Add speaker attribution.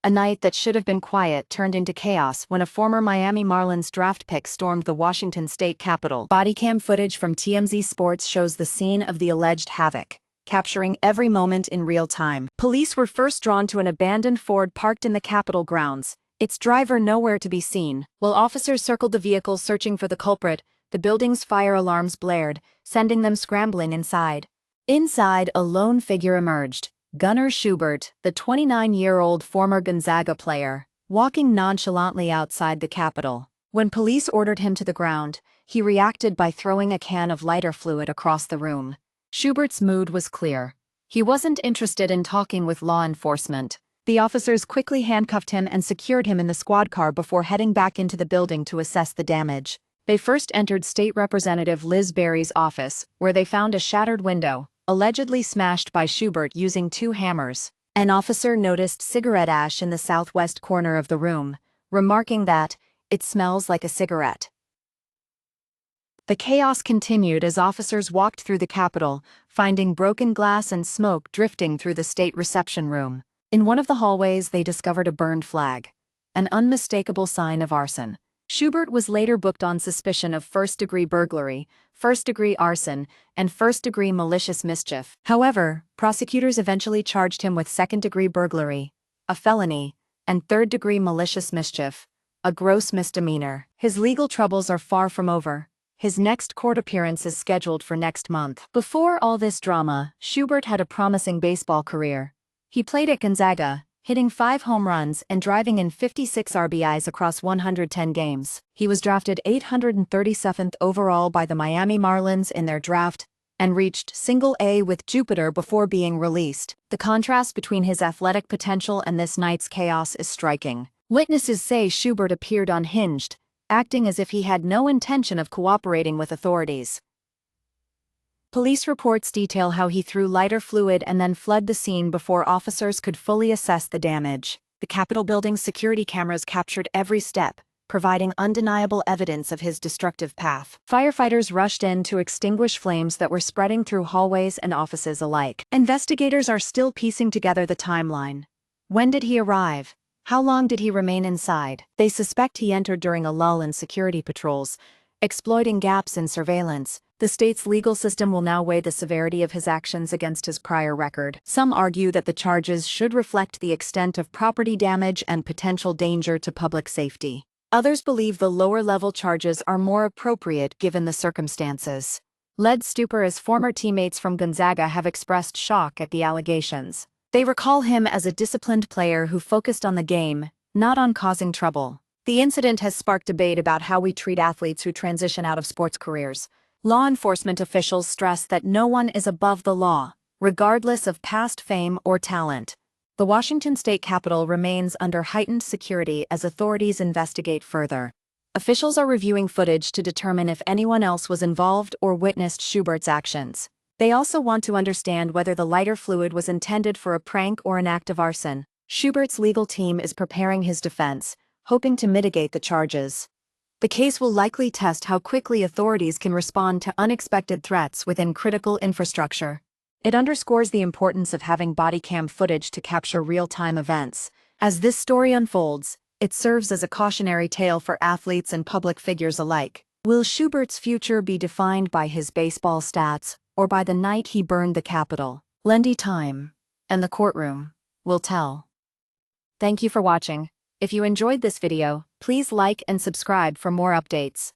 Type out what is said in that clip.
Speaker 1: A night that should have been quiet turned into chaos when a former Miami Marlins draft pick stormed the Washington state capitol. Bodycam footage from TMZ Sports shows the scene of the alleged havoc, capturing every moment in real time. Police were first drawn to an abandoned Ford parked in the Capitol grounds, its driver nowhere to be seen. While officers circled the vehicle searching for the culprit, the building's fire alarms blared, sending them scrambling inside. Inside, a lone figure emerged. Gunnar Schubert, the 29-year-old former Gonzaga player, walking nonchalantly outside the Capitol. When police ordered him to the ground, he reacted by throwing a can of lighter fluid across the room. Schubert's mood was clear. He wasn't interested in talking with law enforcement. The officers quickly handcuffed him and secured him in the squad car before heading back into the building to assess the damage. They first entered State Representative Liz Berry's office, where they found a shattered window, allegedly smashed by Schubert using 2 hammers. An officer noticed cigarette ash in the southwest corner of the room, remarking that, "It smells like a cigarette." The chaos continued as officers walked through the Capitol, finding broken glass and smoke drifting through the state reception room. In one of the hallways they discovered a burned flag, an unmistakable sign of arson. Schubert was later booked on suspicion of first-degree burglary, first-degree arson, and first-degree malicious mischief. However, prosecutors eventually charged him with second-degree burglary, a felony, and third-degree malicious mischief, a gross misdemeanor. His legal troubles are far from over. His next court appearance is scheduled for next month. Before all this drama, Schubert had a promising baseball career. He played at Gonzaga, hitting 5 home runs and driving in 56 RBIs across 110 games. He was drafted 837th overall by the Miami Marlins in their draft and reached Single-A with Jupiter before being released. The contrast between his athletic potential and this night's chaos is striking. Witnesses say Schubert appeared unhinged, acting as if he had no intention of cooperating with authorities. Police reports detail how he threw lighter fluid and then fled the scene before officers could fully assess the damage. The Capitol building's security cameras captured every step, providing undeniable evidence of his destructive path. Firefighters rushed in to extinguish flames that were spreading through hallways and offices alike. Investigators are still piecing together the timeline. When did he arrive? How long did he remain inside? They suspect he entered during a lull in security patrols, exploiting gaps in surveillance. The state's legal system will now weigh the severity of his actions against his prior record. Some argue that the charges should reflect the extent of property damage and potential danger to public safety. Others believe the lower-level charges are more appropriate given the circumstances. Led Stuper former teammates from Gonzaga have expressed shock at the allegations. They recall him as a disciplined player who focused on the game, not on causing trouble. The incident has sparked debate about how we treat athletes who transition out of sports careers. Law enforcement officials stress that no one is above the law, regardless of past fame or talent. The Washington state capitol remains under heightened security as authorities investigate further. Officials are reviewing footage to determine if anyone else was involved or witnessed Schubert's actions. They also want to understand whether the lighter fluid was intended for a prank or an act of arson. Schubert's legal team is preparing his defense, hoping to mitigate the charges. The case will likely test how quickly authorities can respond to unexpected threats within critical infrastructure. It underscores the importance of having bodycam footage to capture real-time events. As this story unfolds, it serves as a cautionary tale for athletes and public figures alike. Will Schubert's future be defined by his baseball stats or by the night he burned the Capitol? Only time and the courtroom will tell. Thank you for watching. If you enjoyed this video, please like and subscribe for more updates.